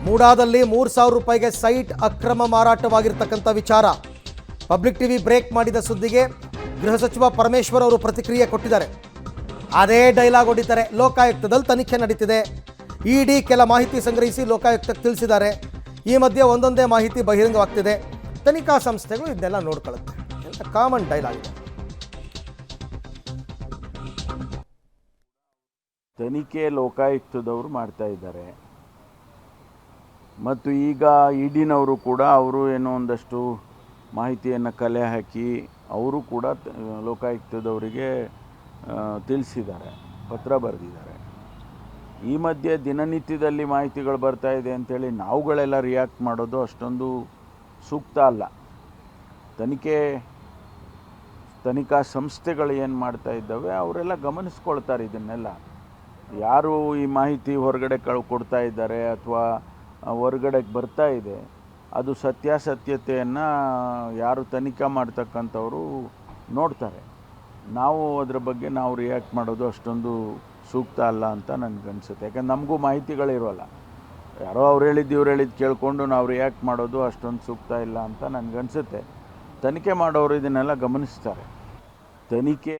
ಮೂಡಾದಲ್ಲಿ 3,000 ರೂಪಾಯಿಗೆ ಸೈಟ್ ಅಕ್ರಮ ಮಾರಾಟವಾಗಿರ್ತಕ್ಕಂಥ ವಿಚಾರ ಪಬ್ಲಿಕ್ ಟಿವಿ ಬ್ರೇಕ್ ಮಾಡಿದ ಸುದ್ದಿಗೆ ಗೃಹ ಸಚಿವ ಪರಮೇಶ್ವರ್ ಅವರು ಪ್ರತಿಕ್ರಿಯೆ ಕೊಟ್ಟಿದ್ದಾರೆ. ಅದೇ ಡೈಲಾಗ್ ಹೊಡಿತಾರೆ. ಲೋಕಾಯುಕ್ತದಲ್ಲಿ ತನಿಖೆ ನಡೀತಿದೆ, ಇಡಿ ಕೆಲ ಮಾಹಿತಿ ಸಂಗ್ರಹಿಸಿ ಲೋಕಾಯುಕ್ತಕ್ಕೆ ತಿಳಿಸಿದ್ದಾರೆ. ಈ ಮಧ್ಯೆ ಒಂದೊಂದೇ ಮಾಹಿತಿ ಬಹಿರಂಗವಾಗ್ತಿದೆ, ತನಿಖಾ ಸಂಸ್ಥೆಗಳು ಇದನ್ನೆಲ್ಲ ನೋಡ್ಕೊಳ್ಳುತ್ತೆ ಅಂತ ಕಾಮನ್ ಡೈಲಾಗ್ ಇದೆ. ತನಿಖೆ ಲೋಕಾಯುಕ್ತದವರು ಮಾಡ್ತಾ ಇದ್ದಾರೆ ಮತ್ತು ಈಗ ಇಡಿನವರು ಕೂಡ ಅವರು ಏನೋ ಒಂದಷ್ಟು ಮಾಹಿತಿಯನ್ನು ಕಲೆ ಹಾಕಿ ಅವರು ಕೂಡ ಲೋಕಾಯುಕ್ತದವರಿಗೆ ತಿಳಿಸಿದ್ದಾರೆ, ಪತ್ರ ಬರೆದಿದ್ದಾರೆ. ಈ ಮಧ್ಯೆ ದಿನನಿತ್ಯದಲ್ಲಿ ಮಾಹಿತಿಗಳು ಬರ್ತಾ ಇದೆ ಅಂಥೇಳಿ ನಾವುಗಳೆಲ್ಲ ರಿಯಾಕ್ಟ್ ಮಾಡೋದು ಅಷ್ಟೊಂದು ಸೂಕ್ತ ಅಲ್ಲ. ತನಿಖಾ ಸಂಸ್ಥೆಗಳು ಏನು ಮಾಡ್ತಾ ಇದ್ದಾವೆ ಅವರೆಲ್ಲ ಗಮನಿಸ್ಕೊಳ್ತಾರೆ. ಇದನ್ನೆಲ್ಲ ಯಾರು ಈ ಮಾಹಿತಿ ಹೊರಗಡೆ ಕೊಡ್ತಾ ಇದ್ದಾರೆ ಅಥವಾ ಹೊರಗಡೆಗೆ ಬರ್ತಾ ಇದೆ, ಅದು ಸತ್ಯಾಸತ್ಯತೆಯನ್ನು ಯಾರು ತನಿಖೆ ಮಾಡ್ತಕ್ಕಂಥವರು ನೋಡ್ತಾರೆ. ನಾವು ಅದರ ಬಗ್ಗೆ ನಾವು ರಿಯಾಕ್ಟ್ ಮಾಡೋದು ಅಷ್ಟೊಂದು ಸೂಕ್ತ ಅಲ್ಲ ಅಂತ ನನಗನ್ಸುತ್ತೆ. ಯಾಕಂದ್ರೆ ನಮಗೂ ಮಾಹಿತಿಗಳಿರೋಲ್ಲ. ಯಾರೋ ಅವ್ರು ಹೇಳಿದ್ದು ಇವ್ರು ಹೇಳಿದ್ದು ಕೇಳಿಕೊಂಡು ನಾವು ರಿಯಾಕ್ಟ್ ಮಾಡೋದು ಅಷ್ಟೊಂದು ಸೂಕ್ತ ಇಲ್ಲ ಅಂತ ನನಗನ್ಸುತ್ತೆ. ತನಿಖೆ ಮಾಡೋರು ಇದನ್ನೆಲ್ಲ ಗಮನಿಸ್ತಾರೆ. ತನಿಖೆ